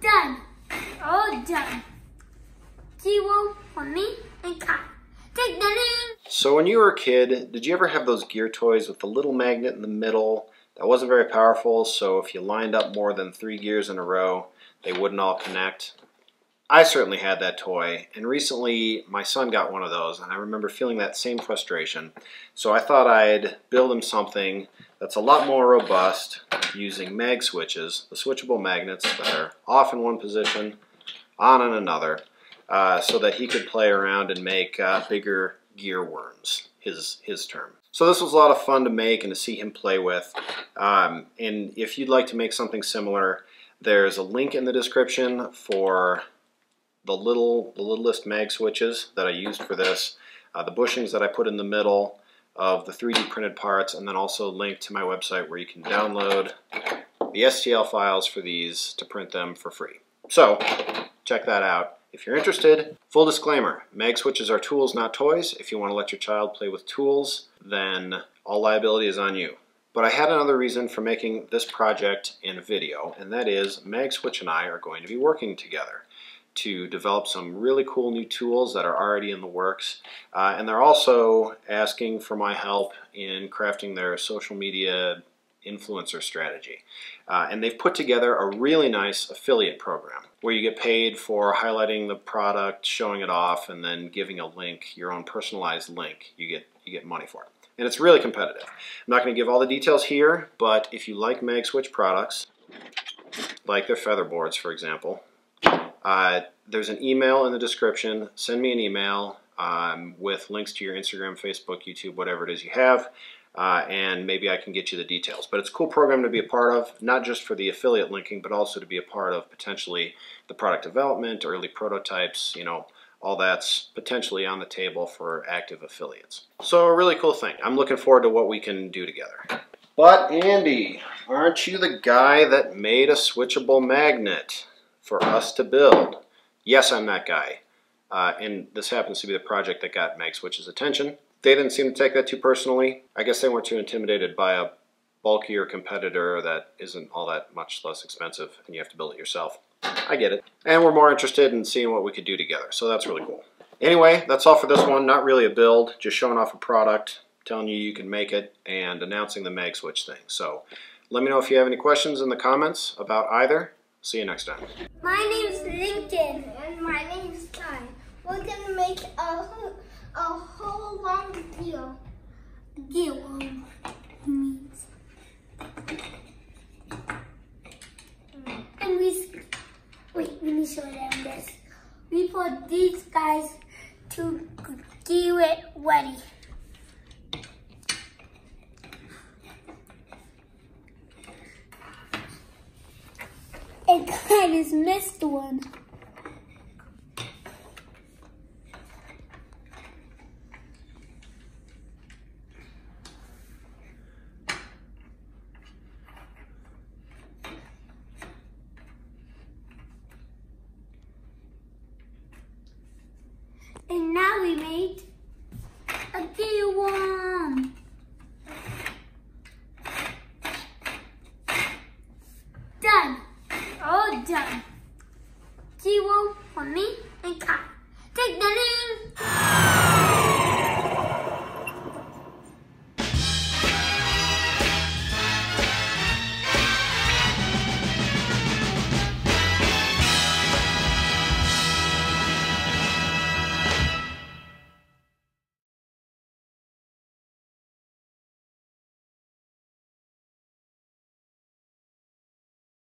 Done. All done. 0 for me and Kai. Take the name. So when you were a kid, did you ever have those gear toys with the little magnet in the middle that wasn't very powerful, so if you lined up more than 3 gears in a row, they wouldn't all connect? I certainly had that toy, and recently my son got one of those, and I remember feeling that same frustration. So I thought I'd build him something that's a lot more robust using mag switches, the switchable magnets that are off in one position, on in another, so that he could play around and make bigger gear worms, his term. So this was a lot of fun to make and to see him play with. And if you'd like to make something similar, there's a link in the description for the littlest mag switches that I used for this, the bushings that I put in the middle of the 3D printed parts, and then also a link to my website where you can download the STL files for these to print them for free. So check that out if you're interested. Full disclaimer, mag switches are tools, not toys. If you want to let your child play with tools, then all liability is on you. But I had another reason for making this project in a video, and that is Magswitch and I are going to be working together to develop some really cool new tools that are already in the works. And they're also asking for my help in crafting their social media influencer strategy. And they've put together a really nice affiliate program where you get paid for highlighting the product, showing it off, and then giving a link, your own personalized link. You get money for it. And it's really competitive. I'm not going to give all the details here, but if you like Magswitch products, like their feather boards, for example, there's an email in the description. Send me an email with links to your Instagram, Facebook, YouTube, whatever it is you have, and maybe I can get you the details. But it's a cool program to be a part of, not just for the affiliate linking, but also to be a part of potentially the product development, early prototypes, you know, all that's potentially on the table for active affiliates. So a really cool thing. I'm looking forward to what we can do together. But Andy, aren't you the guy that made a switchable magnet for us to build? Yes, I'm that guy. And this happens to be the project that got Magswitch's attention. They didn't seem to take that too personally. I guess they weren't too intimidated by a bulkier competitor that isn't all that much less expensive and you have to build it yourself. I get it. And we're more interested in seeing what we could do together, so that's really cool. Anyway, that's all for this one. Not really a build, just showing off a product, telling you you can make it, and announcing the Magswitch thing. So let me know if you have any questions in the comments about either. See you next time. My name's Lincoln and my name's Kai. We're gonna make a whole long deal. Means. And we need to show them this. We put these guys to do it ready. And kind of missed one. And now we made a new one. Done. All done. 0 for me